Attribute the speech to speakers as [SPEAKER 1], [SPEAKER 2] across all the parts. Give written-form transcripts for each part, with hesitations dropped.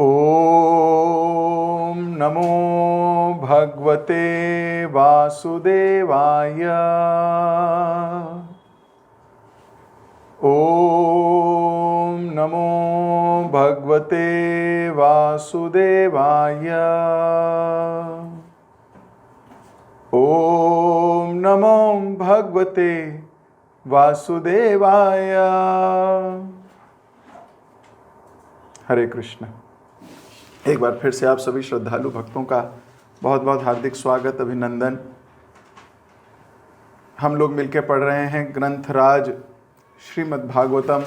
[SPEAKER 1] ओम नमो भगवते वासुदेवाय। ओम नमो भगवते वासुदेवाय। ओम नमो भगवते वासुदेवाय। हरे कृष्ण। एक बार फिर से आप सभी श्रद्धालु भक्तों का बहुत बहुत हार्दिक स्वागत, अभिनंदन। हम लोग मिलकर पढ़ रहे हैं ग्रंथराज श्रीमद् भागवतम।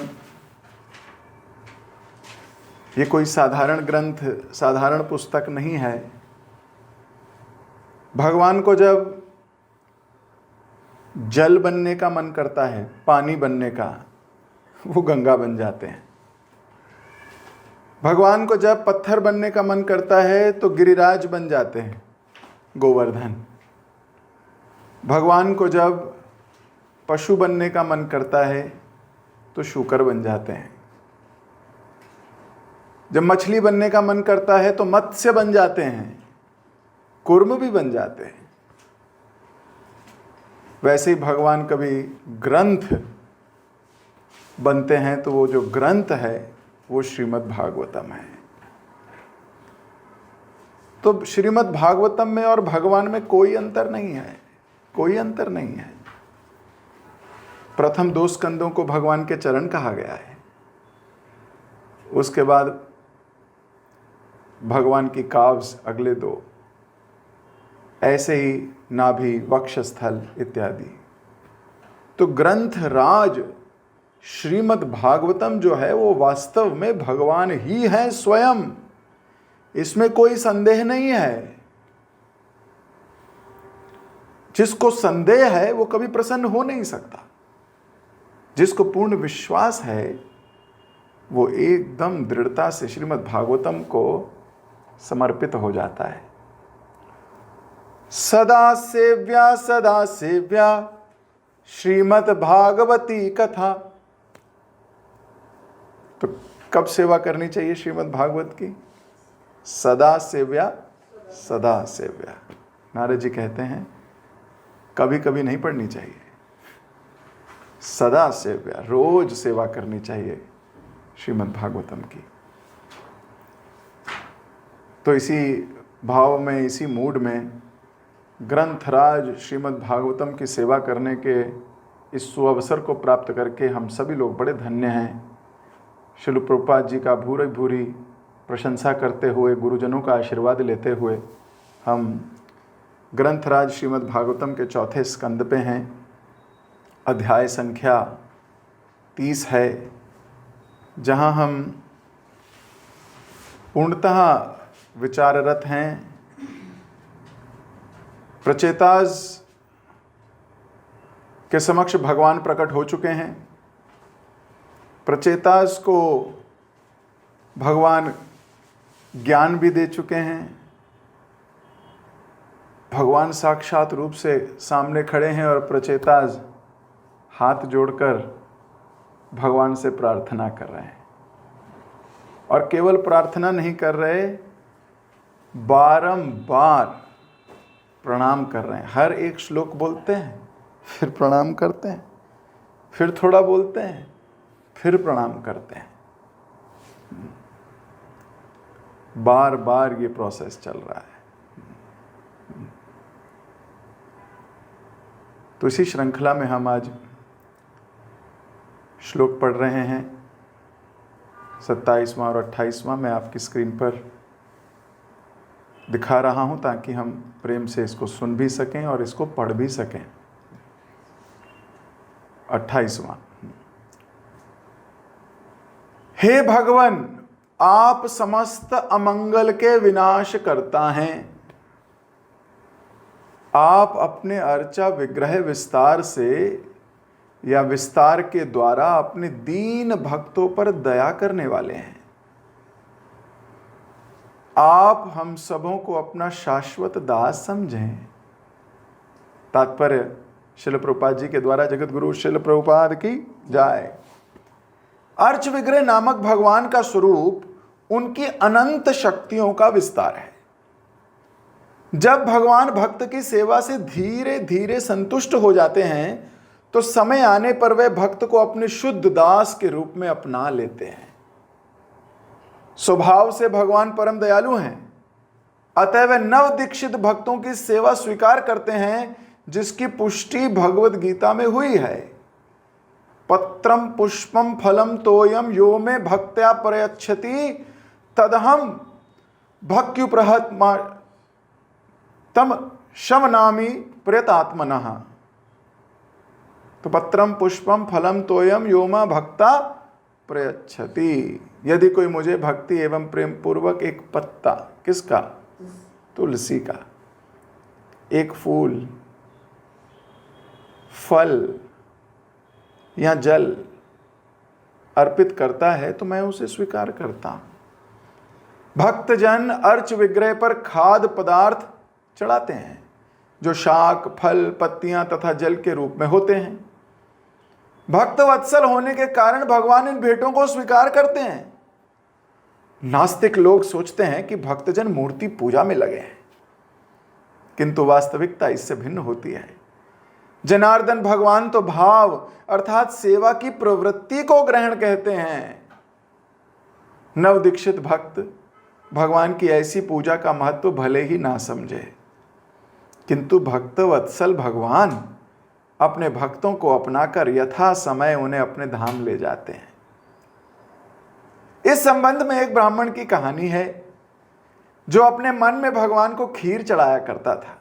[SPEAKER 1] ये कोई साधारण ग्रंथ, साधारण पुस्तक नहीं है। भगवान को जब जल बनने का मन करता है, पानी बनने का, वो गंगा बन जाते हैं। भगवान को जब पत्थर बनने का मन करता है तो गिरिराज बन जाते हैं, गोवर्धन। भगवान को जब पशु बनने का मन करता है तो शूकर बन जाते हैं। जब मछली बनने का मन करता है तो मत्स्य बन जाते हैं, कूर्म भी बन जाते हैं। वैसे ही भगवान कभी ग्रंथ बनते हैं तो वो जो ग्रंथ है वो श्रीमद् भागवतम है। तो श्रीमद् भागवतम में और भगवान में कोई अंतर नहीं है, कोई अंतर नहीं है। प्रथम 2 स्कंदों को भगवान के चरण कहा गया है। उसके बाद भगवान की काव्स अगले 2, ऐसे ही नाभि, वक्षस्थल इत्यादि। तो ग्रंथराज श्रीमद् भागवतम जो है वो वास्तव में भगवान ही है स्वयं, इसमें कोई संदेह नहीं है। जिसको संदेह है वो कभी प्रसन्न हो नहीं सकता। जिसको पूर्ण विश्वास है वो एकदम दृढ़ता से श्रीमद् भागवतम को समर्पित हो जाता है। सदा सेव्या श्रीमद् भागवती कथा। तो कब सेवा करनी चाहिए श्रीमद् भागवत की? सदा सेव्या, सदा सेव्या। नारद जी कहते हैं कभी कभी नहीं पढ़नी चाहिए, सदा सेव्या, रोज सेवा करनी चाहिए श्रीमद् भागवतम की। तो इसी भाव में, इसी मूड में ग्रंथराज श्रीमद् भागवतम की सेवा करने के इस सुअवसर को प्राप्त करके हम सभी लोग बड़े धन्य हैं। श्रील प्रभुपाद जी का भूरी भूरी प्रशंसा करते हुए, गुरुजनों का आशीर्वाद लेते हुए हम ग्रंथराज श्रीमद् भागवतम के 4थे स्कंद पे हैं। अध्याय संख्या 30 है, जहाँ हम पूर्णतः विचाररत हैं। प्रचेताज के समक्ष भगवान प्रकट हो चुके हैं। प्रचेताज को भगवान ज्ञान भी दे चुके हैं। भगवान साक्षात रूप से सामने खड़े हैं और प्रचेताज हाथ जोड़कर भगवान से प्रार्थना कर रहे हैं। और केवल प्रार्थना नहीं कर रहे, बारंबार प्रणाम कर रहे हैं। हर एक श्लोक बोलते हैं, फिर प्रणाम करते हैं, फिर थोड़ा बोलते हैं, फिर प्रणाम करते हैं। बार बार ये प्रोसेस चल रहा है। तो इसी श्रृंखला में हम आज श्लोक पढ़ रहे हैं। 27वां और 28वां मैं आपकी स्क्रीन पर दिखा रहा हूं ताकि हम प्रेम से इसको सुन भी सकें और इसको पढ़ भी सकें। 28वां। हे भगवान, आप समस्त अमंगल के विनाश करता हैं। आप अपने अर्चा विग्रह विस्तार से या विस्तार के द्वारा अपने दीन भक्तों पर दया करने वाले हैं। आप हम सबों को अपना शाश्वत दास समझें। तात्पर्य श्रील प्रभुपाद जी के द्वारा जगत गुरु श्रील प्रभुपाद की जय। अर्च विग्रह नामक भगवान का स्वरूप उनकी अनंत शक्तियों का विस्तार है। जब भगवान भक्त की सेवा से धीरे धीरे संतुष्ट हो जाते हैं तो समय आने पर वे भक्त को अपने शुद्ध दास के रूप में अपना लेते हैं। स्वभाव से भगवान परम दयालु हैं, अतः वे नव दीक्षित भक्तों की सेवा स्वीकार करते हैं, जिसकी पुष्टि भगवत गीता में हुई है। पत्रम पुष्पम फलम तोयम यो में भक्त्या प्रयच्छति तदहम भक्त्युप्रहत तम शमनामि प्रयतात्मनः। तो पत्रम पुष्पम फलम तोयम योमा भक्ता प्रयच्छति। यदि कोई मुझे भक्ति एवं प्रेम पूर्वक एक पत्ता, किसका? तुलसी का, एक फूल, फल या जल अर्पित करता है तो मैं उसे स्वीकार करता हूं। भक्तजन अर्च विग्रह पर खाद्य पदार्थ चढ़ाते हैं, जो शाक, फल, पत्तियां तथा जल के रूप में होते हैं। भक्त वत्सल होने के कारण भगवान इन भेंटों को स्वीकार करते हैं। नास्तिक लोग सोचते हैं कि भक्तजन मूर्ति पूजा में लगे हैं, किंतु वास्तविकता इससे भिन्न होती है। जनार्दन भगवान तो भाव अर्थात सेवा की प्रवृत्ति को ग्रहण कहते हैं। नवदीक्षित भक्त भगवान की ऐसी पूजा का महत्व भले ही ना समझे, किंतु भक्त वत्सल भगवान अपने भक्तों को अपनाकर यथा समय उन्हें अपने धाम ले जाते हैं। इस संबंध में एक ब्राह्मण की कहानी है, जो अपने मन में भगवान को खीर चढ़ाया करता था।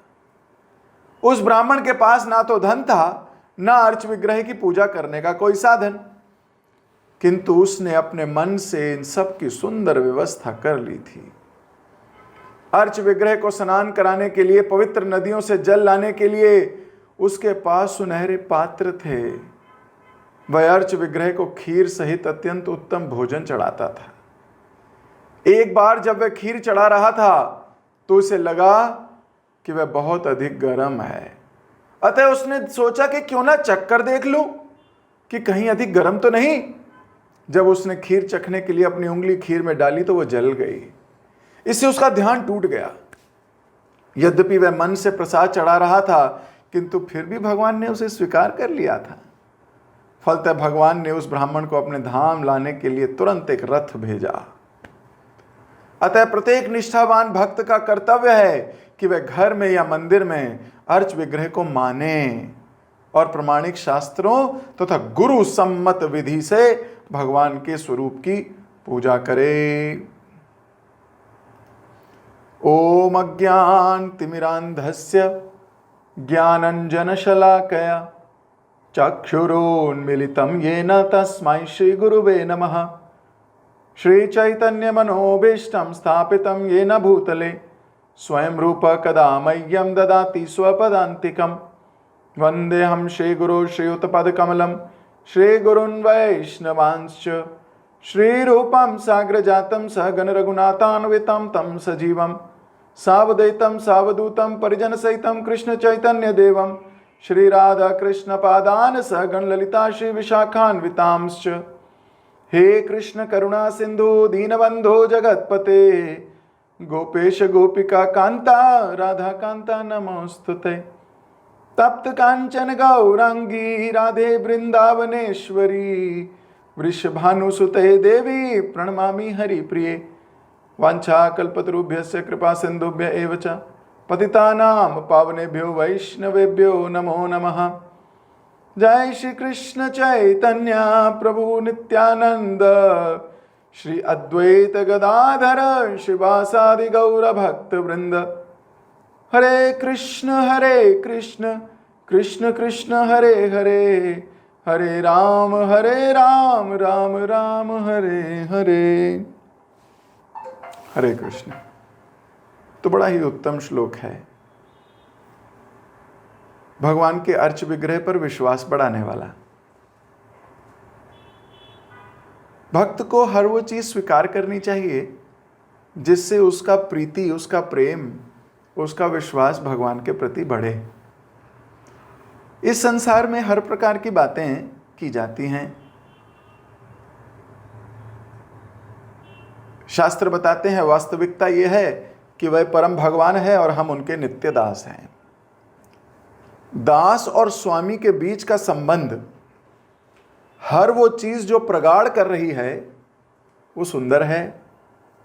[SPEAKER 1] उस ब्राह्मण के पास ना तो धन था, ना अर्च विग्रह की पूजा करने का कोई साधन, किंतु उसने अपने मन से इन सब की सुंदर व्यवस्था कर ली थी। अर्च विग्रह को स्नान कराने के लिए, पवित्र नदियों से जल लाने के लिए उसके पास सुनहरे पात्र थे। वह अर्च विग्रह को खीर सहित अत्यंत उत्तम भोजन चढ़ाता था। एक बार जब वह खीर चढ़ा रहा था तो उसे लगा कि वह बहुत अधिक गर्म है, अतः उसने सोचा कि क्यों ना चक्कर देख लूं कि कहीं अधिक गर्म तो नहीं। जब उसने खीर चखने के लिए अपनी उंगली खीर में डाली तो वह जल गई। इससे उसका ध्यान टूट गया। यद्यपि वह मन से प्रसाद चढ़ा रहा था, किंतु फिर भी भगवान ने उसे स्वीकार कर लिया था। फलतः भगवान ने उस ब्राह्मण को अपने धाम लाने के लिए तुरंत एक रथ भेजा। अतः प्रत्येक निष्ठावान भक्त का कर्तव्य है कि वह घर में या मंदिर में अर्च विग्रह को माने और प्रमाणिक शास्त्रों तथा गुरु सम्मत विधि से भगवान के स्वरूप की पूजा करे। ओम अज्ञानतिमिरान्धस्य ज्ञानञ्जनशलाकया चक्षुरोन्मीलितं येन तस्मै श्रीगुरुवे नमः। श्रीचैतन्यमनोभीष्टं स्थापितं येन भूतले स्वयं रूप कदा मह्यं ददाति स्वपदान्तिकं। वन्देऽहं श्रीगुरो श्रीयुतपदकमलं श्रीगुरून् वैष्णवांश्च। श्रीरूपं साग्रजातं सहगण रघुनाथान्वितं तं सजीवं सावधैतं सावधूतं परिजनसहितं कृष्णचैतन्यदेवं श्रीराधाकृष्णपादान् सहगण ललिता श्रीविशाखान्वितांश्च। हे कृष्ण करुणा सिंधु दीनबंधो जगत्पते गोपेश गोपिका कांता राधा कांता नमोस्तुते। तप्त कांचन गौरांगी राधे वृंदावनेश्वरी वृषभानुसुते देवी प्रणमामि हरिप्रिये। वाञ्छाकल्पतरुभ्यश्च कृपा सिन्धुभ्य एव च पतितानां पावनेभ्यो वैष्णवेभ्यो नमो नमः। जय श्री कृष्ण चैतन्य प्रभु नित्यानंद श्री अद्वैत गदाधर शिवासादि गौर भक्त वृंद। हरे कृष्ण कृष्ण कृष्ण हरे हरे, हरे राम राम राम हरे हरे। हरे कृष्ण। तो बड़ा ही उत्तम श्लोक है, भगवान के अर्च विग्रह पर विश्वास बढ़ाने वाला। भक्त को हर वो चीज स्वीकार करनी चाहिए जिससे उसका प्रीति, उसका प्रेम, उसका विश्वास भगवान के प्रति बढ़े। इस संसार में हर प्रकार की बातें की जाती हैं। शास्त्र बताते हैं वास्तविकता ये है कि वह परम भगवान है और हम उनके नित्य दास हैं। दास और स्वामी के बीच का संबंध, हर वो चीज जो प्रगाढ़ कर रही है वो सुंदर है,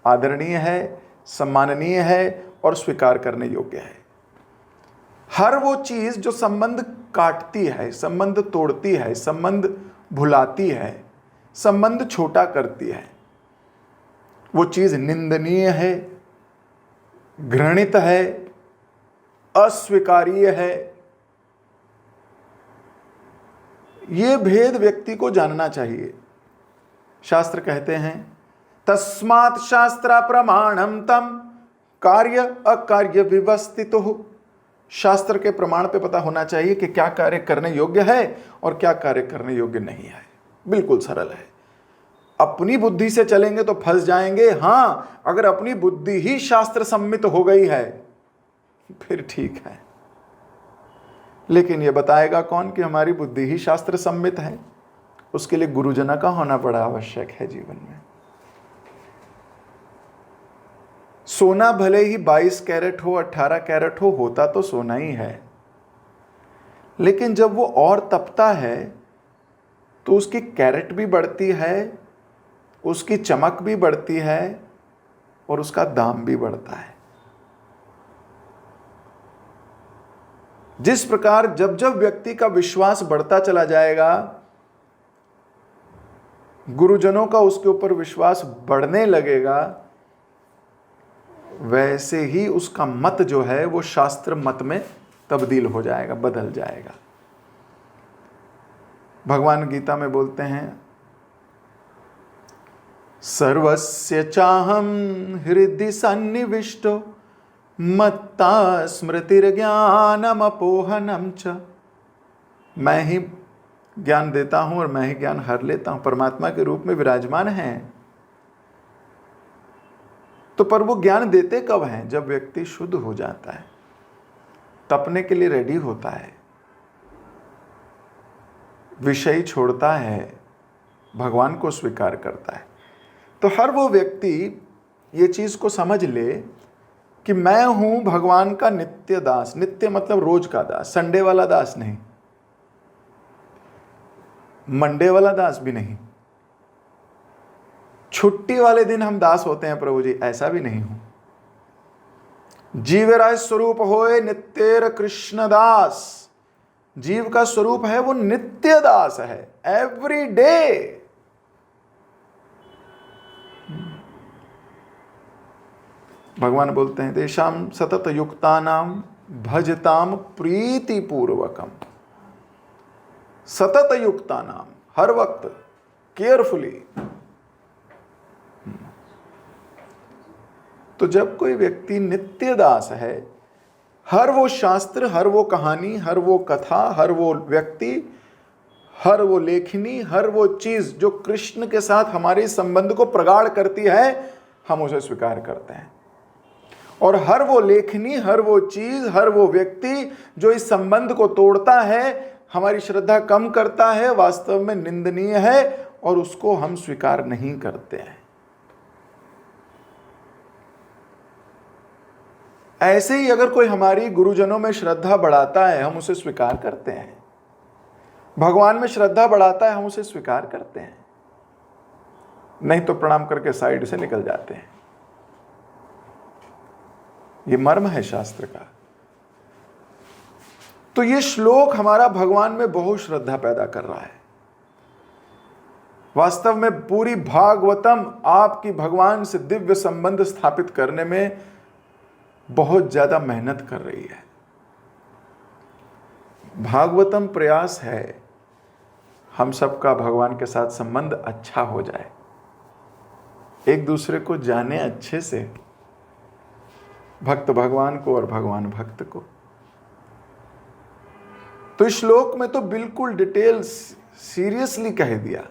[SPEAKER 1] आदरणीय है, सम्माननीय है और स्वीकार करने योग्य है। हर वो चीज जो संबंध काटती है, संबंध तोड़ती है, संबंध भुलाती है, संबंध छोटा करती है, वो चीज निंदनीय है, घृणित है, अस्वीकार्य है। ये भेद व्यक्ति को जानना चाहिए। शास्त्र कहते हैं तस्मात् शास्त्र प्रमाणम तम कार्य अकार्य विवस्थितुः। शास्त्र के प्रमाण पे पता होना चाहिए कि क्या कार्य करने योग्य है और क्या कार्य करने योग्य नहीं है। बिल्कुल सरल है। अपनी बुद्धि से चलेंगे तो फंस जाएंगे। हां, अगर अपनी बुद्धि ही शास्त्र सम्मित हो गई है फिर ठीक है, लेकिन यह बताएगा कौन कि हमारी बुद्धि ही शास्त्र सम्मित है? उसके लिए गुरुजना का होना बड़ा आवश्यक है जीवन में। सोना भले ही 22 कैरेट हो, 18 कैरेट हो, होता तो सोना ही है, लेकिन जब वो और तपता है तो उसकी कैरेट भी बढ़ती है, उसकी चमक भी बढ़ती है और उसका दाम भी बढ़ता है। जिस प्रकार जब जब व्यक्ति का विश्वास बढ़ता चला जाएगा, गुरुजनों का उसके ऊपर विश्वास बढ़ने लगेगा, वैसे ही उसका मत जो है वो शास्त्र मत में तब्दील हो जाएगा, बदल जाएगा। भगवान गीता में बोलते हैं सर्वस्य चाहम हृदि सन्निविष्टो मत्ता स्मृतिर्ज्ञानम अपोहनम च। मैं ही ज्ञान देता हूं और मैं ही ज्ञान हर लेता हूं। परमात्मा के रूप में विराजमान हैं। तो पर वो ज्ञान देते कब हैं? जब व्यक्ति शुद्ध हो जाता है, तपने के लिए रेडी होता है, विषय छोड़ता है, भगवान को स्वीकार करता है। तो हर वो व्यक्ति ये चीज को समझ ले कि मैं हूं भगवान का नित्य दास। नित्य मतलब रोज का दास, संडे वाला दास नहीं, मंडे वाला दास भी नहीं, छुट्टी वाले दिन हम दास होते हैं प्रभु जी, ऐसा भी नहीं हूं। जीवराज स्वरूप होए नित्यर कृष्ण दास। जीव का स्वरूप है वो नित्य दास है, एवरी डे। भगवान बोलते हैं तेषाम सतत युक्तानाम भजताम प्रीति पूर्वकम। सतत युक्तानाम, हर वक्त केयरफुली। तो जब कोई व्यक्ति नित्य दास है, हर वो शास्त्र, हर वो कहानी, हर वो कथा, हर वो व्यक्ति, हर वो लेखनी, हर वो चीज जो कृष्ण के साथ हमारे संबंध को प्रगाढ़ करती है, हम उसे स्वीकार करते हैं। और हर वो लेखनी, हर वो चीज, हर वो व्यक्ति जो इस संबंध को तोड़ता है, हमारी श्रद्धा कम करता है, वास्तव में निंदनीय है और उसको हम स्वीकार नहीं करते हैं। ऐसे ही अगर कोई हमारी गुरुजनों में श्रद्धा बढ़ाता है, हम उसे स्वीकार करते हैं। भगवान में श्रद्धा बढ़ाता है, हम उसे स्वीकार करते हैं, नहीं तो प्रणाम करके साइड से निकल जाते हैं। ये मर्म है शास्त्र का। तो ये श्लोक हमारा भगवान में बहुत श्रद्धा पैदा कर रहा है। वास्तव में पूरी भागवतम आपकी भगवान से दिव्य संबंध स्थापित करने में बहुत ज्यादा मेहनत कर रही है। भागवतम प्रयास है हम सबका भगवान के साथ संबंध अच्छा हो जाए, एक दूसरे को जाने अच्छे से, भक्त भगवान को और भगवान भक्त को। तो इस श्लोक में तो बिल्कुल डिटेल्स सीरियसली कह दिया।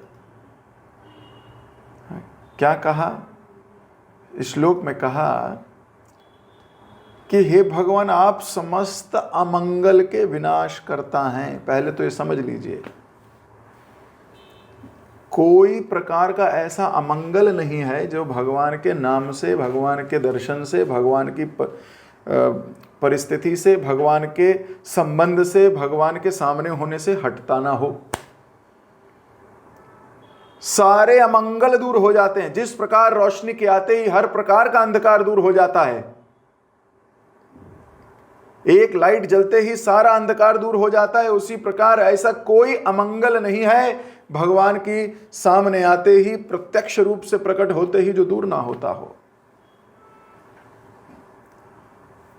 [SPEAKER 1] क्या कहा इस श्लोक में? कहा कि हे भगवान, आप समस्त अमंगल के विनाश करता हैं। पहले तो ये समझ लीजिए, कोई प्रकार का ऐसा अमंगल नहीं है जो भगवान के नाम से, भगवान के दर्शन से, भगवान की परिस्थिति से, भगवान के संबंध से, भगवान के सामने होने से हटता ना हो। सारे अमंगल दूर हो जाते हैं। जिस प्रकार रोशनी के आते ही हर प्रकार का अंधकार दूर हो जाता है, एक लाइट जलते ही सारा अंधकार दूर हो जाता है, उसी प्रकार ऐसा कोई अमंगल नहीं है भगवान की सामने आते ही, प्रत्यक्ष रूप से प्रकट होते ही, जो दूर ना होता हो।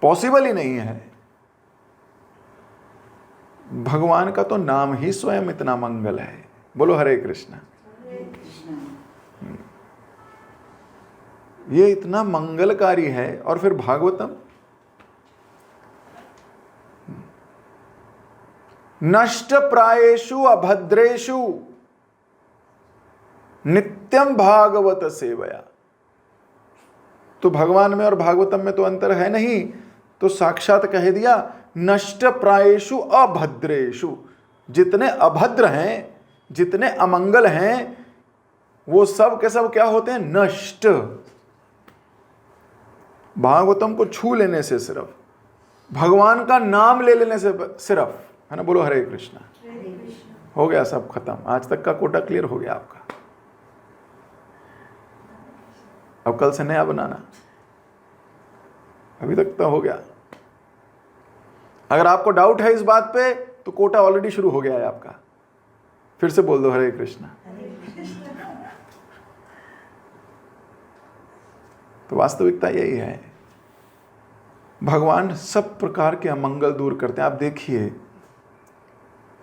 [SPEAKER 1] पॉसिबल ही नहीं है। भगवान का तो नाम ही स्वयं इतना मंगल है। बोलो हरे कृष्णा। ये इतना मंगलकारी है। और फिर भागवतम, नष्ट प्रायेषु अभद्रेषु नित्यम भागवत सेवया। तो भगवान में और भागवतम में तो अंतर है नहीं, तो साक्षात कह दिया नष्ट प्रायेषु अभद्रेषु। जितने अभद्र हैं, जितने अमंगल हैं, वो सब के सब क्या होते हैं? नष्ट। भागवतम को छू लेने से, सिर्फ भगवान का नाम ले लेने से, सिर्फ, है ना। बोलो हरे कृष्णा। हो गया सब खत्म। आज तक का कोटा क्लियर हो गया आपका। अब कल से नया बनाना। अभी तक तो हो गया। अगर आपको डाउट है इस बात पे, तो कोटा ऑलरेडी शुरू हो गया है आपका। फिर से बोल दो हरे कृष्णा। तो वास्तविकता यही है, भगवान सब प्रकार के अमंगल दूर करते हैं। आप देखिए,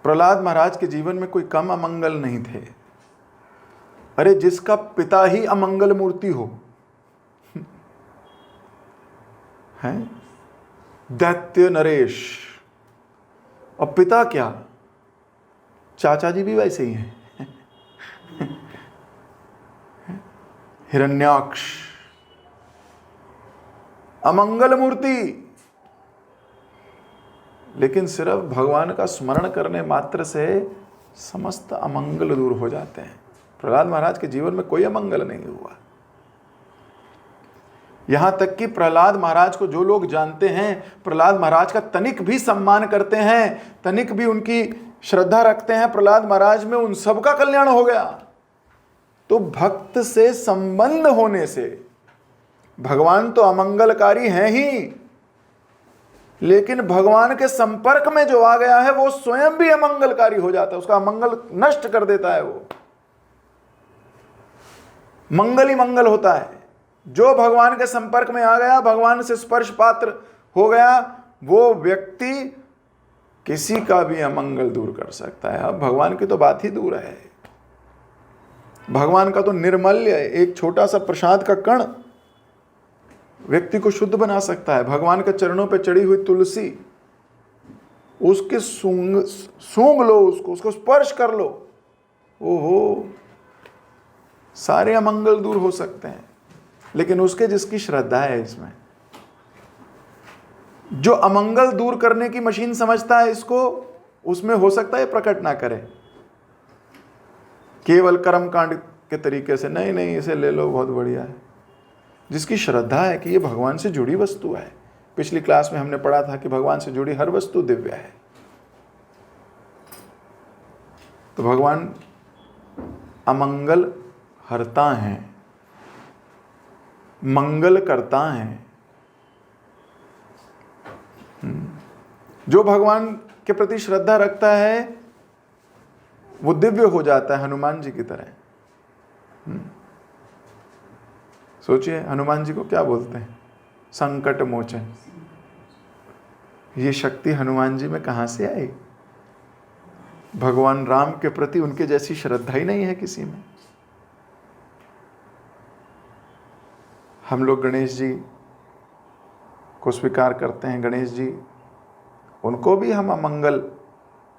[SPEAKER 1] प्रहलाद महाराज के जीवन में कोई कम अमंगल नहीं थे। अरे जिसका पिता ही अमंगल मूर्ति हो, हैं, दैत्य नरेश, और पिता क्या, चाचा जी भी वैसे ही हैं। हिरण्याक्ष, अमंगल मूर्ति, लेकिन सिर्फ भगवान का स्मरण करने मात्र से समस्त अमंगल दूर हो जाते हैं। प्रहलाद महाराज के जीवन में कोई अमंगल नहीं हुआ। यहां तक कि प्रहलाद महाराज को जो लोग जानते हैं, प्रहलाद महाराज का तनिक भी सम्मान करते हैं, तनिक भी उनकी श्रद्धा रखते हैं प्रहलाद महाराज में, उन सबका कल्याण हो गया। तो भक्त से संबंध होने से, भगवान तो अमंगलकारी हैं ही, लेकिन भगवान के संपर्क में जो आ गया है वो स्वयं भी अमंगलकारी हो जाता है, उसका अमंगल नष्ट कर देता है। वो मंगल ही मंगल होता है। जो भगवान के संपर्क में आ गया, भगवान से स्पर्श पात्र हो गया, वो व्यक्ति किसी का भी अमंगल दूर कर सकता है। अब भगवान की तो बात ही दूर है। भगवान का तो निर्मल्य, एक छोटा सा प्रसाद का कण व्यक्ति को शुद्ध बना सकता है। भगवान के चरणों पे चढ़ी हुई तुलसी, उसके सूंघ लो, उसको स्पर्श कर लो, ओहो, सारे अमंगल दूर हो सकते हैं। लेकिन उसके जिसकी श्रद्धा है इसमें, जो अमंगल दूर करने की मशीन समझता है इसको, उसमें हो सकता है प्रकट ना करे, केवल कर्म कांड के तरीके से, नहीं नहीं इसे ले लो बहुत बढ़िया है। जिसकी श्रद्धा है कि ये भगवान से जुड़ी वस्तु है। पिछली क्लास में हमने पढ़ा था कि भगवान से जुड़ी हर वस्तु दिव्य है। तो भगवान अमंगल हरता हैं, मंगल करता हैं। जो भगवान के प्रति श्रद्धा रखता है वो दिव्य हो जाता है, हनुमान जी की तरह। सोचिए, हनुमान जी को क्या बोलते हैं? संकट मोचन। ये शक्ति हनुमान जी में कहां से आई? भगवान राम के प्रति उनके जैसी श्रद्धा ही नहीं है किसी में। हम लोग गणेश जी को स्वीकार करते हैं। गणेश जी, उनको भी हम अमंगल,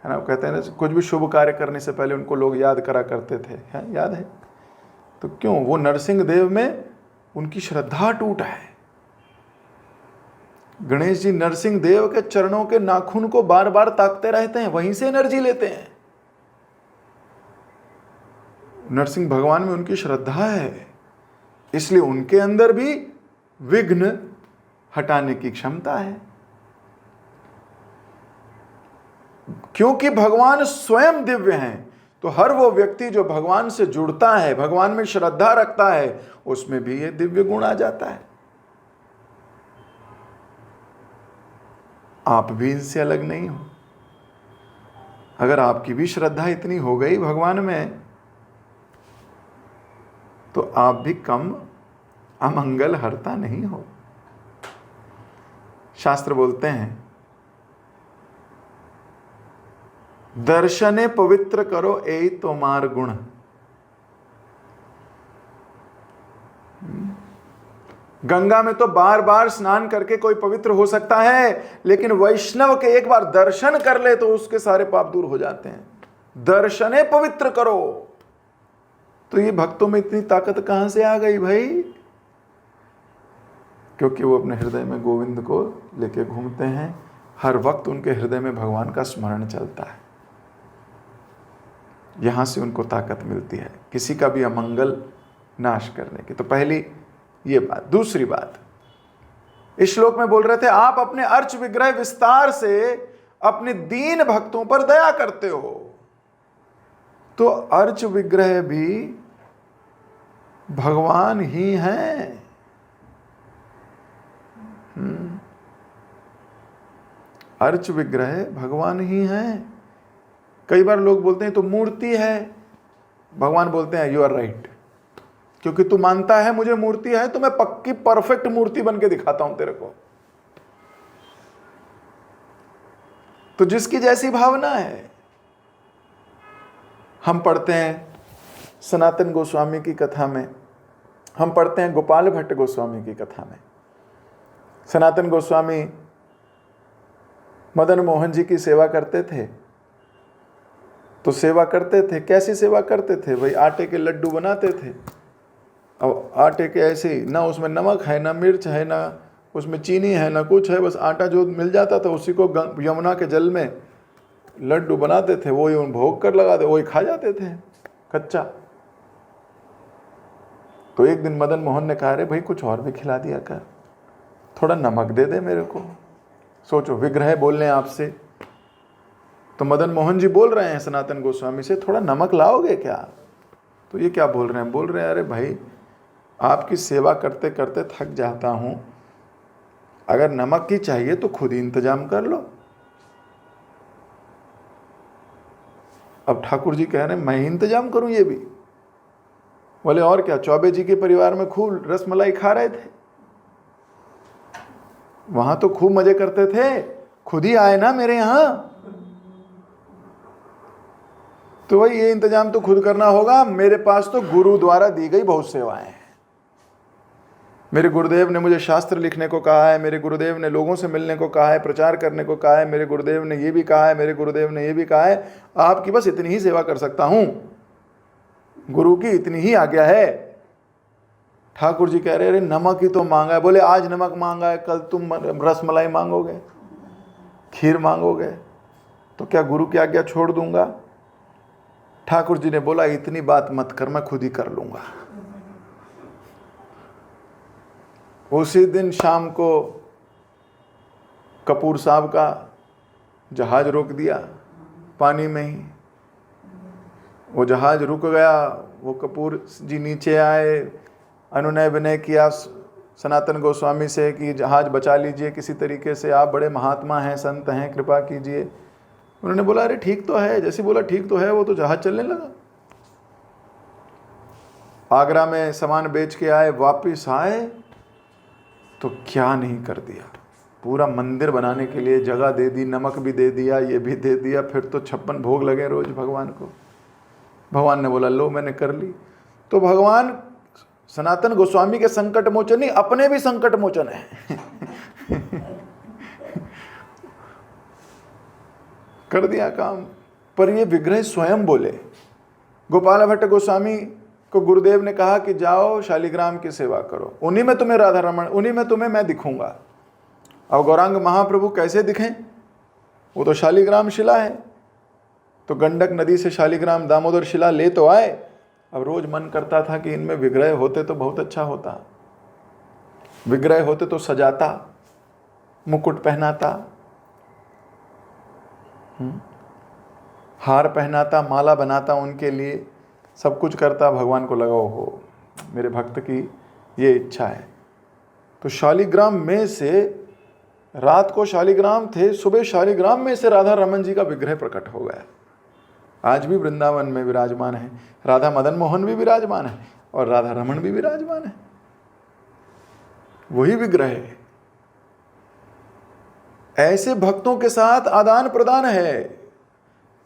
[SPEAKER 1] है ना, कहते हैं ना, कुछ भी शुभ कार्य करने से पहले उनको लोग याद करा करते थे, है? याद है? तो क्यों? वो नरसिंह देव में उनकी श्रद्धा टूट है। गणेश जी नरसिंह देव के चरणों के नाखून को बार बार ताकते रहते हैं, वहीं से एनर्जी लेते हैं। नरसिंह भगवान में उनकी श्रद्धा है, इसलिए उनके अंदर भी विघ्न हटाने की क्षमता है। क्योंकि भगवान स्वयं दिव्य हैं, तो हर वो व्यक्ति जो भगवान से जुड़ता है, भगवान में श्रद्धा रखता है, उसमें भी ये दिव्य गुण आ जाता है। आप भी इनसे अलग नहीं हो। अगर आपकी भी श्रद्धा इतनी हो गई भगवान में, तो आप भी कम अमंगल हरता नहीं हो। शास्त्र बोलते हैं, दर्शने पवित्र करो ए तोमार गुण। गंगा में तो बार बार स्नान करके कोई पवित्र हो सकता है, लेकिन वैष्णव के एक बार दर्शन कर ले तो उसके सारे पाप दूर हो जाते हैं। दर्शने पवित्र करो। तो ये भक्तों में इतनी ताकत कहां से आ गई भाई? क्योंकि वो अपने हृदय में गोविंद को लेके घूमते हैं, हर वक्त उनके हृदय में भगवान का स्मरण चलता है। यहां से उनको ताकत मिलती है किसी का भी अमंगल नाश करने की। तो पहली ये बात। दूसरी बात, इस श्लोक में बोल रहे थे, आप अपने अर्च विग्रह विस्तार से अपने दीन भक्तों पर दया करते हो। तो अर्च विग्रह भी भगवान ही हैं। अर्च विग्रह भगवान ही हैं। कई बार लोग बोलते हैं तो मूर्ति है। भगवान बोलते हैं यू आर राइट, क्योंकि तू मानता है मुझे मूर्ति है, तो मैं पक्की परफेक्ट मूर्ति बन के दिखाता हूं तेरे को। तो जिसकी जैसी भावना है। हम पढ़ते हैं सनातन गोस्वामी की कथा में, हम पढ़ते हैं गोपाल भट्ट गोस्वामी की कथा में। सनातन गोस्वामी मदन मोहन जी की सेवा करते थे। तो सेवा करते थे, कैसी सेवा करते थे भाई? आटे के लड्डू बनाते थे। अब आटे के ऐसे ही, ना उसमें नमक है, ना मिर्च है, ना उसमें चीनी है, ना कुछ है, बस आटा जो मिल जाता था उसी को यमुना के जल में लड्डू बनाते थे, वही उन भोग कर लगाते, वही खा जाते थे कच्चा। तो एक दिन मदन मोहन ने कहा, अरे भाई कुछ और भी खिला दिया कर, थोड़ा नमक दे दे मेरे को। सोचो, विग्रह बोल रहे हैं आपसे, तो मदन मोहन जी बोल रहे हैं सनातन गोस्वामी से, थोड़ा नमक लाओगे क्या? तो ये क्या बोल रहे हैं? बोल रहे हैं, अरे भाई आपकी सेवा करते करते थक जाता हूं, अगर नमक की चाहिए तो खुद ही इंतजाम कर लो। अब ठाकुर जी कह रहे हैं मैं ही इंतजाम करूं ये भी? बोले और क्या, चौबे जी के परिवार में खूब रसमलाई खा रहे थे, वहां तो खूब मजे करते थे, खुद ही आए ना मेरे यहां, तो भाई ये इंतजाम तो खुद करना होगा। मेरे पास तो गुरु द्वारा दी गई बहुत सेवाएं हैं। मेरे गुरुदेव ने मुझे शास्त्र लिखने को कहा है, मेरे गुरुदेव ने लोगों से मिलने को कहा है, प्रचार करने को कहा है, मेरे गुरुदेव ने ये भी कहा है, मेरे गुरुदेव ने ये भी कहा है, आपकी बस इतनी ही सेवा कर सकता हूं, गुरु की इतनी ही आज्ञा है। ठाकुर जी कह रहे, अरे नमक ही तो मांगा है। बोले आज नमक मांगा है, कल तुम रसमलाई मांगोगे, खीर मांगोगे, तो क्या गुरु की आज्ञा छोड़ दूंगा? ठाकुर जी ने बोला इतनी बात मत कर, मैं खुद ही कर लूंगा। उसी दिन शाम को कपूर साहब का जहाज रोक दिया पानी में ही। वो जहाज रुक गया, वो कपूर जी नीचे आए, अनुनय विनय किया सनातन गोस्वामी से कि जहाज बचा लीजिए किसी तरीके से, आप बड़े महात्मा हैं, संत हैं, कृपा कीजिए। उन्होंने बोला अरे ठीक तो है, जैसे बोला ठीक तो है, वो तो जहाज चलने लगा। आगरा में सामान बेच के आए, वापिस आए तो क्या नहीं कर दिया, पूरा मंदिर बनाने के लिए जगह दे दी, नमक भी दे दिया, ये भी दे दिया, फिर तो 56 भोग लगे रोज भगवान को। भगवान ने बोला लो मैंने कर ली। तो भगवान सनातन गोस्वामी के संकट मोचन नहीं, अपने भी संकट मोचन है। कर दिया काम। पर ये विग्रह स्वयं बोले। गोपाल भट्ट गोस्वामी को गुरुदेव ने कहा कि जाओ शालिग्राम की सेवा करो, उन्हीं में तुम्हें राधा रमण, उन्हीं में तुम्हें मैं दिखूंगा। अब गौरांग महाप्रभु कैसे दिखें? वो तो शालिग्राम शिला है। तो गंडक नदी से शालिग्राम दामोदर शिला ले तो आए, अब रोज मन करता था कि इनमें विग्रह होते तो बहुत अच्छा होता, विग्रह होते तो सजाता, मुकुट पहनाता, हार पहनाता, माला बनाता उनके लिए, सब कुछ करता। भगवान को लगा हो मेरे भक्त की ये इच्छा है। तो शालिग्राम में से, रात को शालिग्राम थे, सुबह शालिग्राम में से राधा रमन जी का विग्रह प्रकट हो गया। आज भी वृंदावन में विराजमान है, राधा मदन मोहन भी विराजमान है और राधा रमन भी विराजमान है, वही विग्रह है। ऐसे भक्तों के साथ आदान प्रदान है।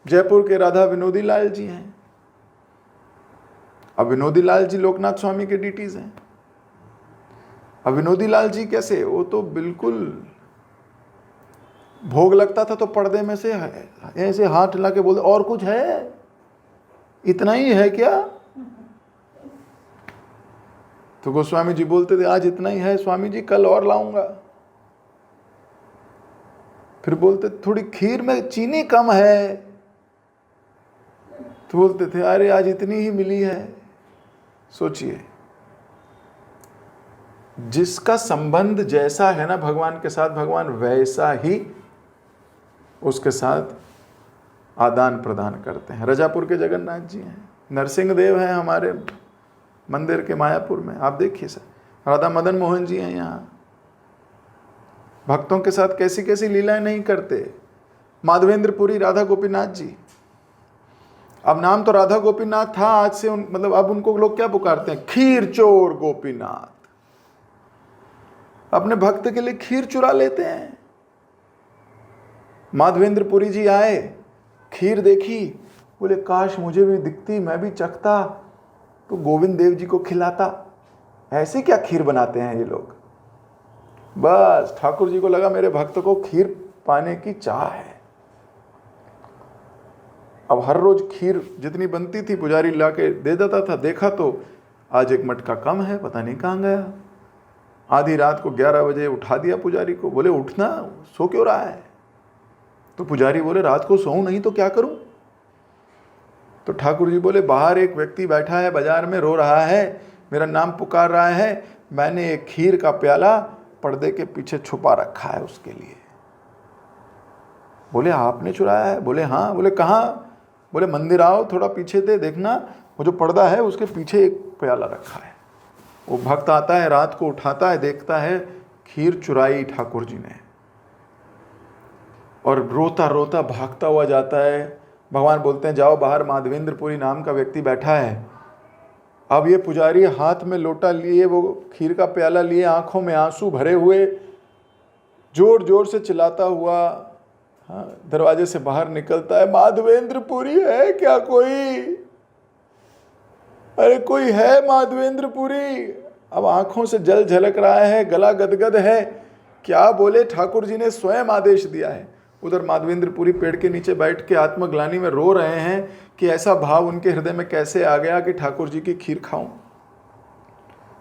[SPEAKER 1] जयपुर के राधा विनोदी लाल जी हैं। अब विनोदी लाल जी लोकनाथ स्वामी के डीटीज हैं। अब विनोदी लाल जी कैसे, वो तो बिल्कुल भोग लगता था तो पर्दे में से ऐसे हाथ हिला के बोलते और कुछ है, इतना ही है क्या? तो गोस्वामी जी बोलते थे आज इतना ही है स्वामी जी, कल और लाऊंगा। फिर बोलते थोड़ी खीर में चीनी कम है, तो बोलते थे अरे आज इतनी ही मिली है। सोचिए, जिसका संबंध जैसा है ना भगवान के साथ, भगवान वैसा ही उसके साथ आदान प्रदान करते हैं। रजापुर के जगन्नाथ जी हैं, नरसिंह देव हैं हमारे मंदिर के मायापुर में, आप देखिए सर, राधा मदन मोहन जी हैं यहाँ। भक्तों के साथ कैसी कैसी लीलाएं नहीं करते। माधवेंद्रपुरी राधा गोपीनाथ जी, अब नाम तो राधा गोपीनाथ था, आज से मतलब अब उनको लोग क्या पुकारते हैं? खीर चोर गोपीनाथ। अपने भक्त के लिए खीर चुरा लेते हैं। माधवेंद्रपुरी जी आए, खीर देखी, बोले काश मुझे भी दिखती, मैं भी चखता तो गोविंद देव जी को खिलाता। ऐसे क्या खीर बनाते हैं ये लोग? बस ठाकुर जी को लगा मेरे भक्त को खीर पाने की चाह है। अब हर रोज खीर जितनी बनती थी पुजारी ला के दे देता था। देखा तो आज एक मटका कम है, पता नहीं कहाँ गया। आधी रात को 11 बजे उठा दिया पुजारी को, बोले उठना, सो क्यों रहा है? तो पुजारी बोले रात को सोऊं नहीं तो क्या करूं? तो ठाकुर जी बोले बाहर एक व्यक्ति बैठा है बाजार में, रो रहा है, मेरा नाम पुकार रहा है, मैंने एक खीर का प्याला पर्दे के पीछे छुपा रखा है उसके लिए। बोले आपने चुराया है? बोले हाँ। बोले कहाँ? बोले मंदिर आओ, थोड़ा पीछे दे, देखना वो जो पर्दा है उसके पीछे एक प्याला रखा है। वो भक्त आता है, रात को उठाता है, देखता है खीर चुराई ठाकुर जी ने, और रोता रोता भागता हुआ जाता है। भगवान बोलते हैं जाओ बाहर, माधवेंद्रपुरी नाम का व्यक्ति बैठा है। अब ये पुजारी हाथ में लोटा लिए, वो खीर का प्याला लिए, आंखों में आंसू भरे हुए, जोर जोर से चिल्लाता हुआ दरवाजे से बाहर निकलता है। माधवेंद्रपुरी है क्या कोई? अरे कोई है माधवेंद्रपुरी? अब आंखों से जल झलक रहा है, गला गदगद है, क्या बोले? ठाकुर जी ने स्वयं आदेश दिया है। उधर माधवेंद्रपुरी पेड़ के नीचे बैठ के आत्मग्लानि में रो रहे हैं कि ऐसा भाव उनके हृदय में कैसे आ गया कि ठाकुर जी की खीर खाऊं।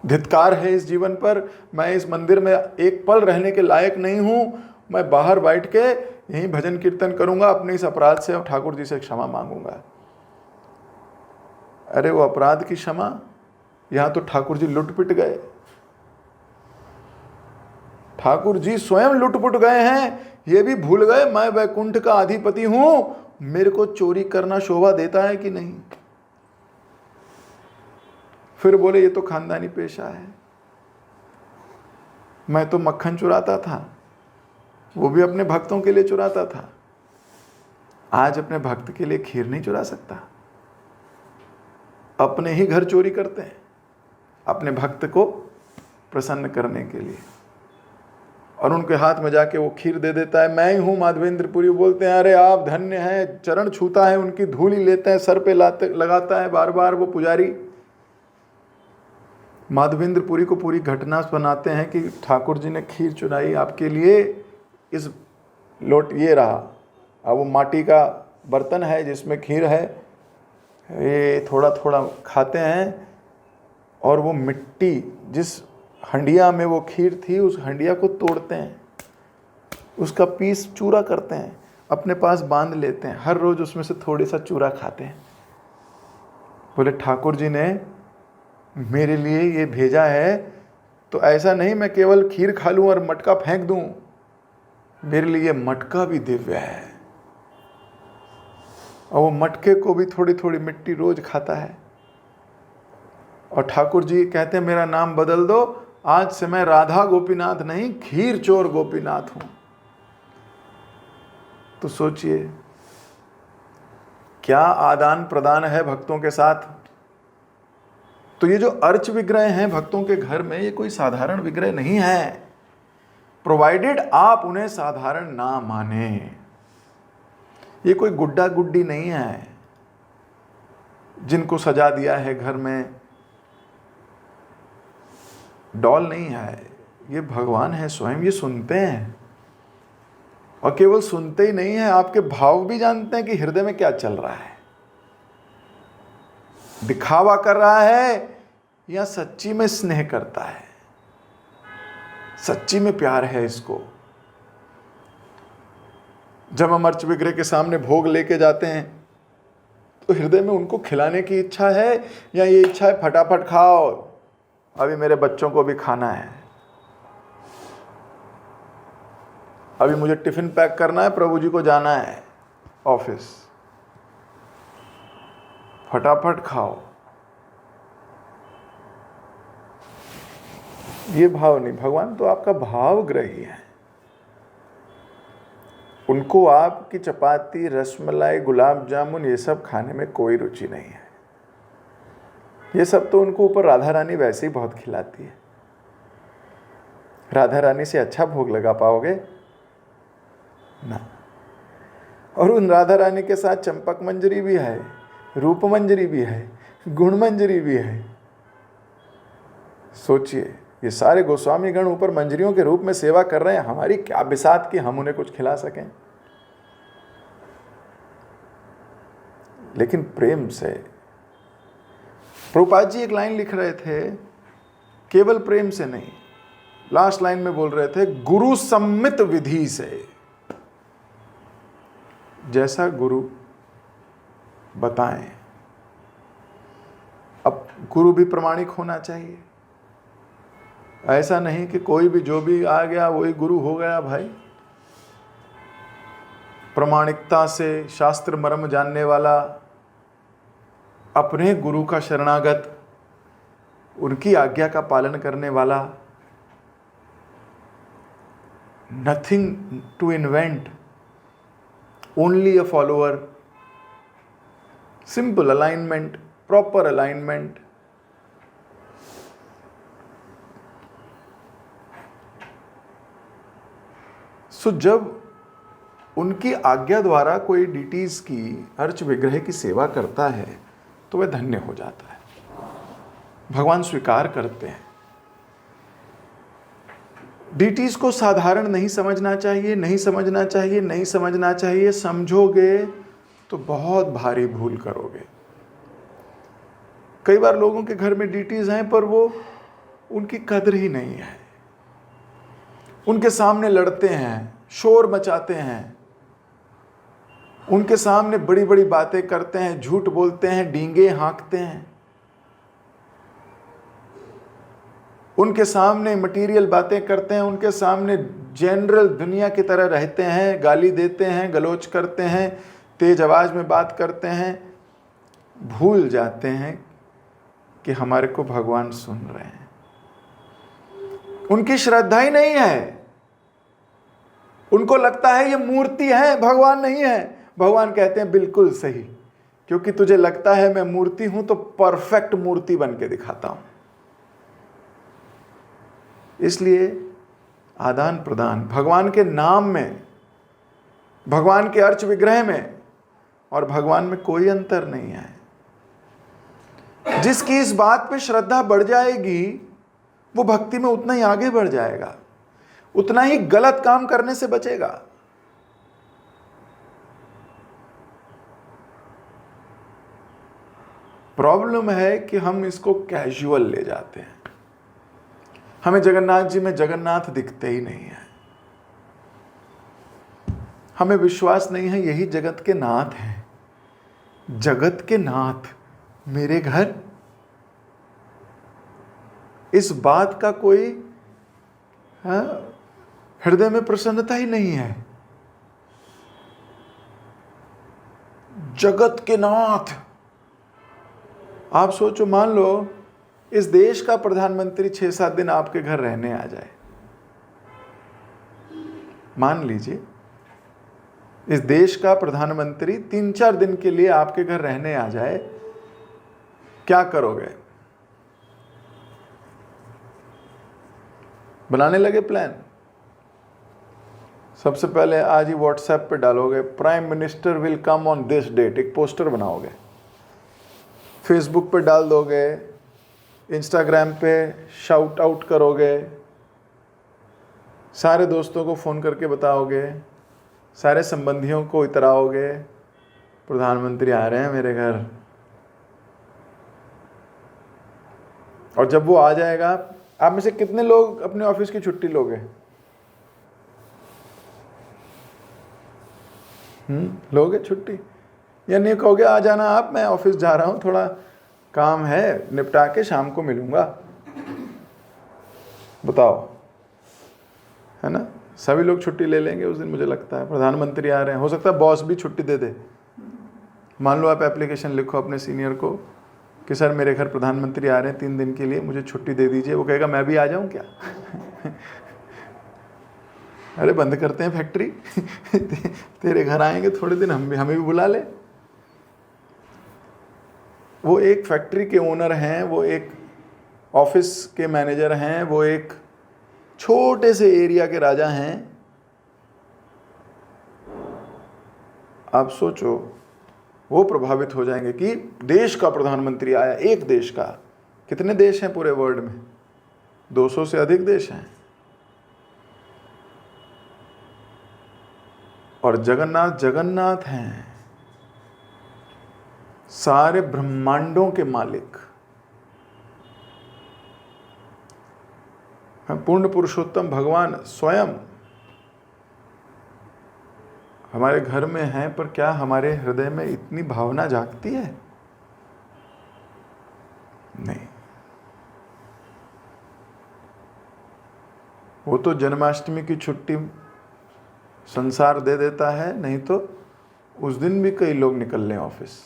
[SPEAKER 1] धिक्कार है इस जीवन पर, मैं इस मंदिर में एक पल रहने के लायक नहीं हूं, मैं बाहर बैठ के यहीं भजन कीर्तन करूंगा, अपने इस अपराध से ठाकुर जी से क्षमा मांगूंगा। अरे वो अपराध की क्षमा, यहां तो ठाकुर जी लुटपुट गए। ठाकुर जी स्वयं लुटपुट गए हैं, ये भी भूल गए मैं वैकुंठ का अधिपति हूं, मेरे को चोरी करना शोभा देता है कि नहीं। फिर बोले ये तो खानदानी पेशा है, मैं तो मक्खन चुराता था, वो भी अपने भक्तों के लिए चुराता था, आज अपने भक्त के लिए खीर नहीं चुरा सकता। अपने ही घर चोरी करते हैं अपने भक्त को प्रसन्न करने के लिए, और उनके हाथ में जाके वो खीर दे देता है। मैं ही हूँ माधवेंद्रपुरी। बोलते हैं अरे आप धन्य हैं, चरण छूता है, उनकी धूली लेते हैं, सर पे लगाता है बार बार वो पुजारी। माधवेंद्रपुरी को पूरी घटना बनाते हैं कि ठाकुर जी ने खीर चुराई आपके लिए, इस लोट ये रहा, अब वो माटी का बर्तन है जिसमें खीर है, ये थोड़ा थोड़ा खाते हैं, और वो मिट्टी जिस हंडिया में वो खीर थी उस हंडिया को तोड़ते हैं, उसका पीस चूरा करते हैं, अपने पास बांध लेते हैं, हर रोज उसमें से थोड़ी सा चूरा खाते हैं। बोले ठाकुर जी ने मेरे लिए ये भेजा है, तो ऐसा नहीं मैं केवल खीर खा लूं और मटका फेंक दूं, मेरे लिए मटका भी दिव्य है। और वो मटके को भी थोड़ी थोड़ी मिट्टी रोज खाता है। और ठाकुर जी कहते हैं मेरा नाम बदल दो, आज से मैं राधा गोपीनाथ नहीं खीर चोर गोपीनाथ हूं। तो सोचिए क्या आदान प्रदान है भक्तों के साथ। तो ये जो अर्च विग्रह हैं भक्तों के घर में, ये कोई साधारण विग्रह नहीं है, प्रोवाइडेड आप उन्हें साधारण ना माने। ये कोई गुड्डा गुड्डी नहीं है जिनको सजा दिया है घर में, डॉल नहीं है, ये भगवान है स्वयं। ये सुनते हैं, और केवल सुनते ही नहीं है, आपके भाव भी जानते हैं कि हृदय में क्या चल रहा है। दिखावा कर रहा है या सच्ची में स्नेह करता है, सच्ची में प्यार है इसको। जब हम अर्च विग्रह के सामने भोग लेके जाते हैं तो हृदय में उनको खिलाने की इच्छा है या ये इच्छा है फटाफट खाओ, अभी मेरे बच्चों को भी खाना है, अभी मुझे टिफिन पैक करना है, प्रभु जी को जाना है ऑफिस, फटाफट खाओ। ये भाव नहीं। भगवान तो आपका भावग्राही है। उनको आपकी चपाती, रसमलाई, गुलाब जामुन ये सब खाने में कोई रुचि नहीं है। ये सब तो उनको ऊपर राधा रानी वैसे ही बहुत खिलाती है। राधा रानी से अच्छा भोग लगा पाओगे ना। और उन राधा रानी के साथ चंपक मंजरी भी है, रूप मंजरी भी है, गुण मंजरी भी है। सोचिए ये सारे गोस्वामी गण ऊपर मंजरियों के रूप में सेवा कर रहे हैं, हमारी क्या बिसात कि हम उन्हें कुछ खिला सकें। लेकिन प्रेम से। प्रभुपाद जी एक लाइन लिख रहे थे, केवल प्रेम से नहीं, लास्ट लाइन में बोल रहे थे गुरु सम्मित विधि से। जैसा गुरु बताएं। अब गुरु भी प्रामाणिक होना चाहिए। ऐसा नहीं कि कोई भी जो भी आ गया वही गुरु हो गया भाई। प्रामाणिकता से, शास्त्र मर्म जानने वाला, अपने गुरु का शरणागत, उनकी आज्ञा का पालन करने वाला, nothing to invent, only a follower, simple alignment, proper alignment. So जब उनकी आज्ञा द्वारा कोई डीटीज की, अर्च विग्रह की सेवा करता है तो वह धन्य हो जाता है। भगवान स्वीकार करते हैं। डीटीज को साधारण नहीं समझना चाहिए, नहीं समझना चाहिए, नहीं समझना चाहिए। समझोगे तो बहुत भारी भूल करोगे। कई बार लोगों के घर में डीटीज हैं पर वो उनकी कदर ही नहीं है। उनके सामने लड़ते हैं, शोर मचाते हैं, उनके सामने बड़ी बड़ी बातें करते हैं, झूठ बोलते हैं, डींगे हाँकते हैं, उनके सामने मटीरियल बातें करते हैं, उनके सामने जनरल दुनिया की तरह रहते हैं, गाली देते हैं, गलोच करते हैं, तेज आवाज में बात करते हैं। भूल जाते हैं कि हमारे को भगवान सुन रहे हैं। उनकी श्रद्धा ही नहीं है। उनको लगता है ये मूर्ति है, भगवान नहीं है। भगवान कहते हैं बिल्कुल सही, क्योंकि तुझे लगता है मैं मूर्ति हूं तो परफेक्ट मूर्ति बन के दिखाता हूं। इसलिए आदान प्रदान भगवान के नाम में, भगवान के अर्च विग्रह में और भगवान में कोई अंतर नहीं है। जिसकी इस बात पे श्रद्धा बढ़ जाएगी वो भक्ति में उतना ही आगे बढ़ जाएगा, उतना ही गलत काम करने से बचेगा। प्रॉब्लम है कि हम इसको कैजुअल ले जाते हैं। हमें जगन्नाथ जी में जगन्नाथ दिखते ही नहीं है। हमें विश्वास नहीं है यही जगत के नाथ हैं। जगत के नाथ मेरे घर, इस बात का कोई हृदय में प्रसन्नता ही नहीं है। जगत के नाथ, आप सोचो, मान लो इस देश का प्रधानमंत्री 6-7 दिन आपके घर रहने आ जाए, मान लीजिए इस देश का प्रधानमंत्री 3-4 दिन के लिए आपके घर रहने आ जाए, क्या करोगे? बनाने लगे प्लान। सबसे पहले आज ही व्हाट्सएप पे डालोगे prime minister will come on this date, एक पोस्टर बनाओगे, फेसबुक पे डाल दोगे, इंस्टाग्राम पे शाउट आउट करोगे, सारे दोस्तों को फ़ोन करके बताओगे, सारे संबंधियों को इतराओगे, प्रधानमंत्री आ रहे हैं मेरे घर। और जब वो आ जाएगा, आप में से कितने लोग अपने ऑफिस की छुट्टी लोगे? लोगे छुट्टी? या नहीं कहोगे आ जाना आप, मैं ऑफिस जा रहा हूं, थोड़ा काम है, निपटा के शाम को मिलूंगा? बताओ, है ना? सभी लोग छुट्टी ले लेंगे उस दिन, मुझे लगता है। प्रधानमंत्री आ रहे हैं, हो सकता है बॉस भी छुट्टी दे दे। मान लो आप एप्लीकेशन लिखो अपने सीनियर को कि सर मेरे घर प्रधानमंत्री आ रहे हैं 3 दिन के लिए, मुझे छुट्टी दे दीजिए। वो कहेगा मैं भी आ जाऊं क्या? अरे बंद करते हैं फैक्ट्री, तेरे घर आएंगे थोड़े दिन, हमें भी बुला ले। वो एक फैक्ट्री के ओनर हैं, वो एक ऑफिस के मैनेजर हैं, वो एक छोटे से एरिया के राजा हैं। आप सोचो, वो प्रभावित हो जाएंगे कि देश का प्रधानमंत्री आया, एक देश का। कितने देश हैं पूरे वर्ल्ड में? 200 से अधिक देश हैं। और जगन्नाथ जगन्नाथ हैं, सारे ब्रह्मांडों के मालिक, पूर्ण पुरुषोत्तम भगवान स्वयं हमारे घर में हैं। पर क्या हमारे हृदय में इतनी भावना जागती है? नहीं। वो तो जन्माष्टमी की छुट्टी संसार दे देता है, नहीं तो उस दिन भी कई लोग निकल लें ऑफिस।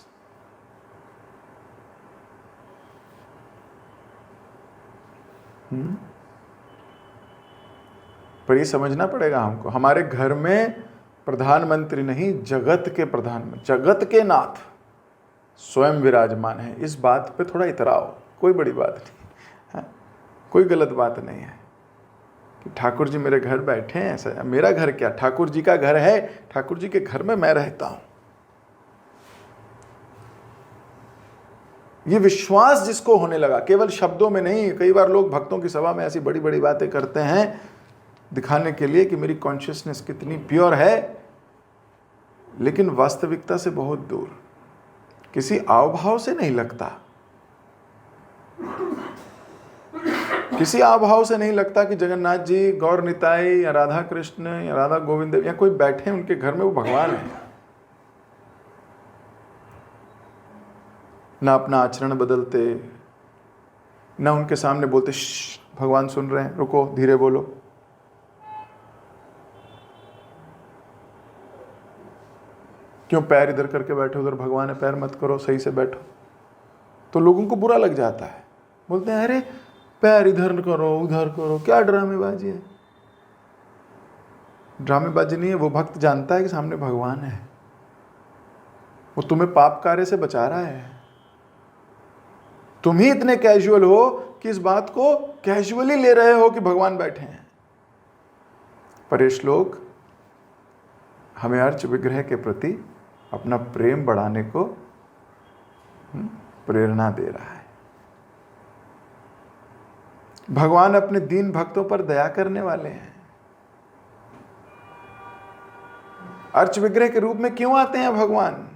[SPEAKER 1] पर ये समझना पड़ेगा हमको, हमारे घर में प्रधानमंत्री नहीं, जगत के प्रधानमंत्री, जगत के नाथ स्वयं विराजमान है। इस बात पे थोड़ा इतराओ, कोई बड़ी बात नहीं है, कोई गलत बात नहीं है कि ठाकुर जी मेरे घर बैठे हैं। ऐसा मेरा घर क्या, ठाकुर जी का घर है, ठाकुर जी के घर में मैं रहता हूं। ये विश्वास जिसको होने लगा, केवल शब्दों में नहीं। कई बार लोग भक्तों की सभा में ऐसी बड़ी बड़ी बातें करते हैं दिखाने के लिए कि मेरी कॉन्शियसनेस कितनी प्योर है, लेकिन वास्तविकता से बहुत दूर, किसी आवभाव से नहीं लगता। किसी आवभाव से नहीं लगता कि जगन्नाथ जी, गौर निताई या राधा कृष्ण या राधा गोविंद या कोई बैठे उनके घर में, वो भगवान है। ना अपना आचरण बदलते, ना उनके सामने बोलते भगवान सुन रहे हैं, रुको धीरे बोलो। क्यों पैर इधर करके बैठे, उधर भगवान है, पैर मत करो, सही से बैठो। तो लोगों को बुरा लग जाता है, बोलते हैं अरे पैर इधर करो उधर करो, क्या ड्रामेबाजी है। ड्रामेबाजी नहीं है, वो भक्त जानता है कि सामने भगवान है, वो तुम्हें पाप कार्य से बचा रहा है। तुम ही इतने कैजुअल हो कि इस बात को कैजुअली ले रहे हो कि भगवान बैठे हैं। पर ये श्लोक हमें अर्च विग्रह के प्रति अपना प्रेम बढ़ाने को प्रेरणा दे रहा है। भगवान अपने दीन भक्तों पर दया करने वाले हैं। अर्च विग्रह के रूप में क्यों आते हैं भगवान?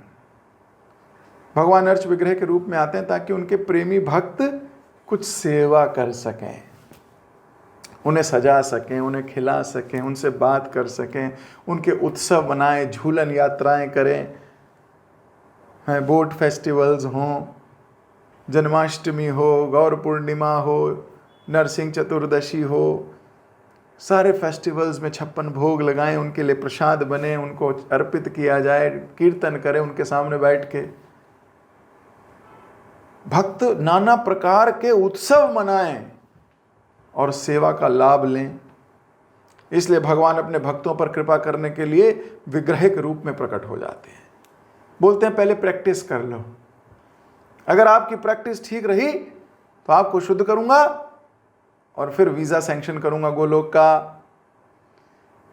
[SPEAKER 1] भगवान अर्च विग्रह के रूप में आते हैं ताकि उनके प्रेमी भक्त कुछ सेवा कर सकें, उन्हें सजा सकें, उन्हें खिला सकें, उनसे बात कर सकें, उनके उत्सव बनाएं, झूलन यात्राएं करें, बोट फेस्टिवल्स हों, जन्माष्टमी हो, गौर पूर्णिमा हो, नरसिंह चतुर्दशी हो, सारे फेस्टिवल्स में 56 भोग लगाएं, उनके लिए प्रसाद बने, उनको अर्पित किया जाए, कीर्तन करें उनके सामने बैठ के। भक्त नाना प्रकार के उत्सव मनाएं और सेवा का लाभ लें। इसलिए भगवान अपने भक्तों पर कृपा करने के लिए विग्रह के रूप में प्रकट हो जाते हैं। बोलते हैं पहले प्रैक्टिस कर लो, अगर आपकी प्रैक्टिस ठीक रही तो आपको शुद्ध करूंगा और फिर वीज़ा सैंक्शन करूंगा गोलोक का।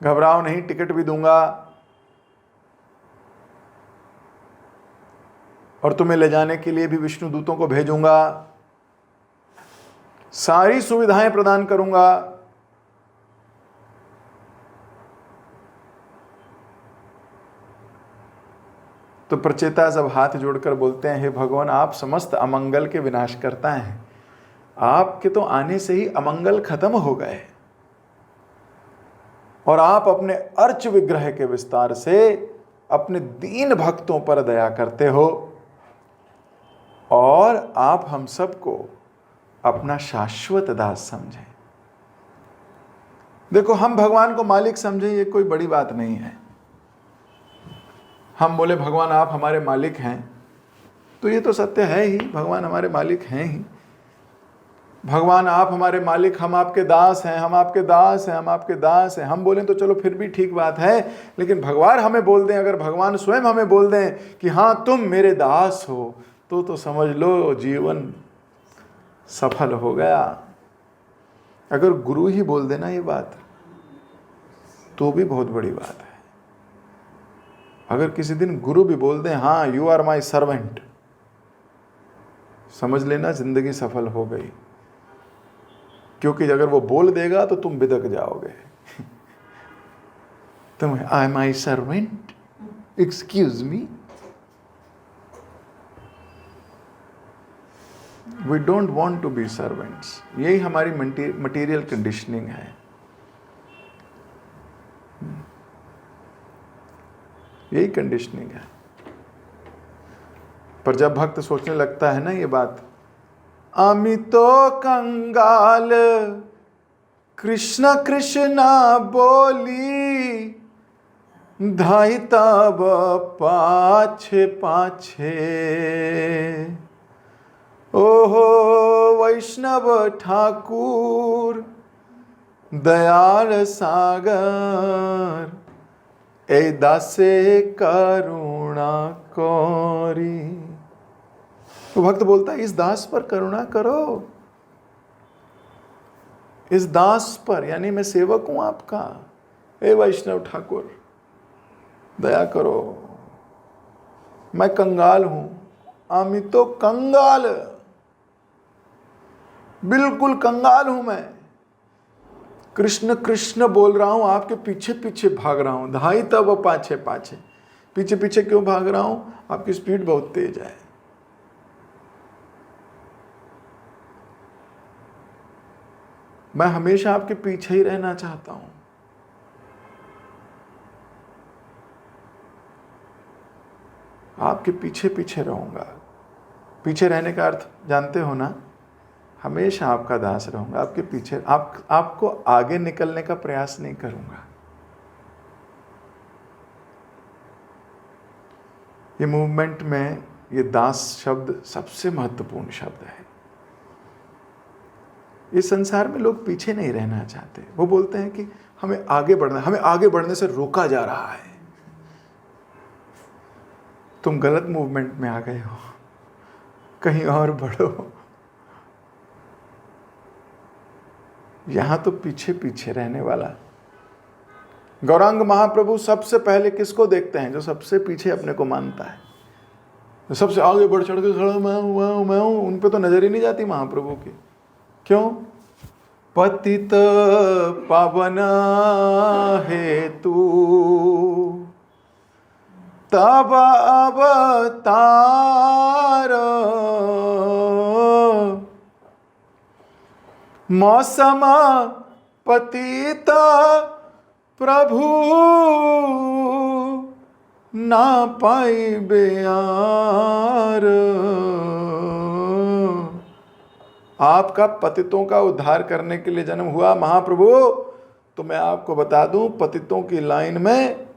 [SPEAKER 1] घबराओ नहीं, टिकट भी दूंगा और तुम्हें ले जाने के लिए भी विष्णु दूतों को भेजूंगा, सारी सुविधाएं प्रदान करूंगा। तो प्रचेता जब हाथ जोड़कर बोलते हैं, हे भगवान, आप समस्त अमंगल के विनाश करता हैं, आपके तो आने से ही अमंगल खत्म हो गए और आप अपने अर्च विग्रह के विस्तार से अपने दीन भक्तों पर दया करते हो और आप हम सबको अपना शाश्वत दास समझें। देखो, हम भगवान को मालिक समझें, ये कोई बड़ी बात नहीं है। हम बोले भगवान आप हमारे मालिक हैं, तो ये तो सत्य है ही, भगवान हमारे मालिक हैं ही। भगवान आप हमारे मालिक, हम आपके दास हैं, हम आपके दास हैं, हम आपके दास हैं, हम बोलें तो चलो फिर भी ठीक बात है, लेकिन भगवान हमें बोल दें, अगर भगवान स्वयं हमें बोल दें कि हाँ तुम मेरे दास हो, तो समझ लो जीवन सफल हो गया। अगर गुरु ही बोल देना ये बात तो भी बहुत बड़ी बात है। अगर किसी दिन गुरु भी बोल दें, हाँ यू आर माई सर्वेंट, समझ लेना जिंदगी सफल हो गई। क्योंकि अगर वो बोल देगा तो तुम बिदक जाओगे। तुम I my servant, excuse me. We don't want to be servants. यही हमारी मटीरियल कंडीशनिंग है। यही कंडीशनिंग है। पर जब भक्त सोचने लगता है ना ये बात, आमी तो कंगाल कृष्ण कृष्णा बोली, धाई तब पाछे पाछे, ओहो वैष्णव ठाकुर दयाल सागर, ए दासे करुणा कौरी। तो भक्त बोलता है इस दास पर करुणा करो, इस दास पर, यानी मैं सेवक हूं आपका, हे वैष्णव ठाकुर दया करो, मैं कंगाल हूं। आमी तो कंगाल, बिल्कुल कंगाल हूं मैं। कृष्ण कृष्ण बोल रहा हूं, आपके पीछे पीछे भाग रहा हूं, धाई तब पाछे पाछे। पीछे पीछे क्यों भाग रहा हूं? आपकी स्पीड बहुत तेज है। मैं हमेशा आपके पीछे ही रहना चाहता हूं। आपके पीछे पीछे रहूंगा। पीछे रहने का अर्थ जानते हो ना? हमेशा आपका दास रहूंगा, आपके पीछे, आपको आगे निकलने का प्रयास नहीं करूंगा। ये मूवमेंट में ये दास शब्द सबसे महत्वपूर्ण शब्द है। इस संसार में लोग पीछे नहीं रहना चाहते। वो बोलते हैं कि हमें आगे बढ़ना, हमें आगे बढ़ने से रोका जा रहा है। तुम गलत मूवमेंट में आ गए हो, कहीं और बढ़ो। यहां तो पीछे पीछे रहने वाला। गौरांग महाप्रभु सबसे पहले किसको देखते हैं? जो सबसे पीछे अपने को मानता है, जो सबसे आगे बढ़ चढ़ के खड़ा मैं हूं, उन पे तो नजर ही नहीं जाती महाप्रभु की। क्यों? पतित पावन हेतु तब अवतार, मौसम पतित प्रभु ना पाई बेयार। आपका पतितों का उद्धार करने के लिए जन्म हुआ महाप्रभु। तो मैं आपको बता दूं, पतितों की लाइन में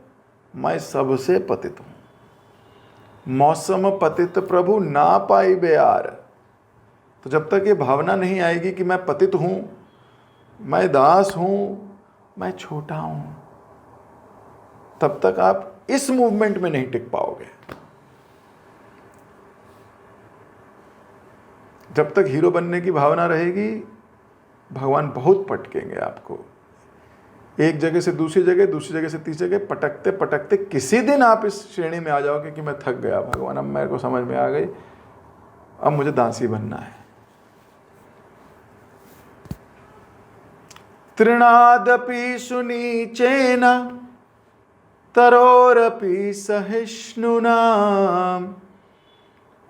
[SPEAKER 1] मैं सबसे पतित हूं। मौसम पतित प्रभु ना पाई बेयार। तो जब तक ये भावना नहीं आएगी कि मैं पतित हूं, मैं दास हूं, मैं छोटा हूं, तब तक आप इस मूवमेंट में नहीं टिक पाओगे। जब तक हीरो बनने की भावना रहेगी, भगवान बहुत पटकेंगे आपको। एक जगह से दूसरी जगह, दूसरी जगह से तीसरी जगह, पटकते पटकते किसी दिन आप इस श्रेणी में आ जाओगे कि मैं थक गया भगवान, अब मेरे को समझ में आ गई, अब मुझे दासी बनना है। तृणादपि सुनीचेन तरोरपि सहिष्णुना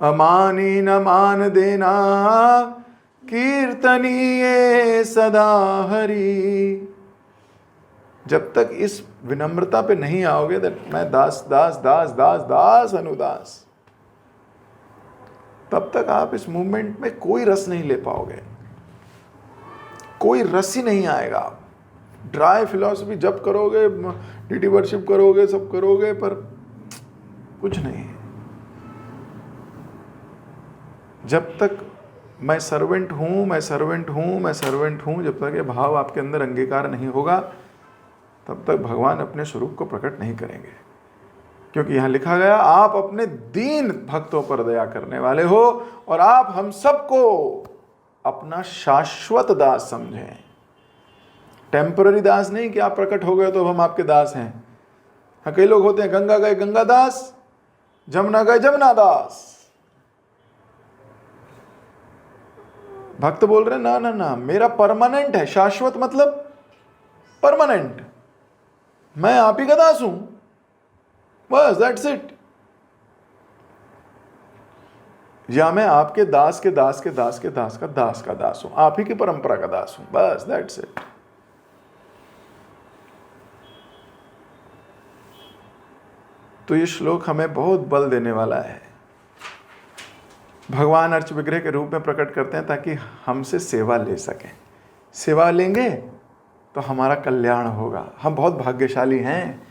[SPEAKER 1] अमानी न मान देना कीर्तनीये सदा हरि। जब तक इस विनम्रता पे नहीं आओगे, मैं दास दास दास दास दास अनुदास, तब तक आप इस मूवमेंट में कोई रस नहीं ले पाओगे, कोई रस ही नहीं आएगा। ड्राई फिलॉसफी जब करोगे, डीटी वर्शिप करोगे, सब करोगे, पर कुछ नहीं। जब तक मैं सर्वेंट हूं, मैं सर्वेंट हूं, मैं सर्वेंट हूं, जब तक ये भाव आपके अंदर अंगीकार नहीं होगा, तब तक भगवान अपने स्वरूप को प्रकट नहीं करेंगे। क्योंकि यहां लिखा गया, आप अपने दीन भक्तों पर दया करने वाले हो और आप हम सबको अपना शाश्वत दास समझें। टेम्पररी दास नहीं कि आप प्रकट हो गए तो हम आपके दास हैं। हाँ, कई लोग होते हैं, गंगा गए गंगा दास, जमुना गए जमुना दास। भक्त बोल रहे ना ना ना, मेरा परमानेंट है। शाश्वत मतलब परमानेंट, मैं आप ही का दास हूं, बस दैट्स इट। या मैं आपके दास के दास के दास के दास का दास का दास हूं, आप ही की परंपरा का दास हूं, बस दैट्स इट। तो ये श्लोक हमें बहुत बल देने वाला है। भगवान अर्च विग्रह के रूप में प्रकट करते हैं ताकि हमसे सेवा ले सकें। सेवा लेंगे तो हमारा कल्याण होगा। हम बहुत भाग्यशाली हैं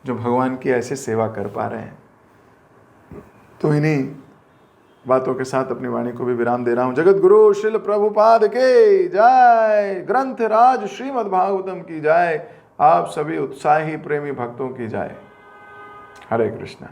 [SPEAKER 1] जो भगवान की ऐसे सेवा कर पा रहे हैं। तो इन्हीं बातों के साथ अपनी वाणी को भी विराम दे रहा हूं। जगत गुरु श्रील प्रभुपाद के जय, ग्रंथ राज श्रीमद् भागवतम की जय, आप सभी उत्साही प्रेमी भक्तों की जय। हरे कृष्ण।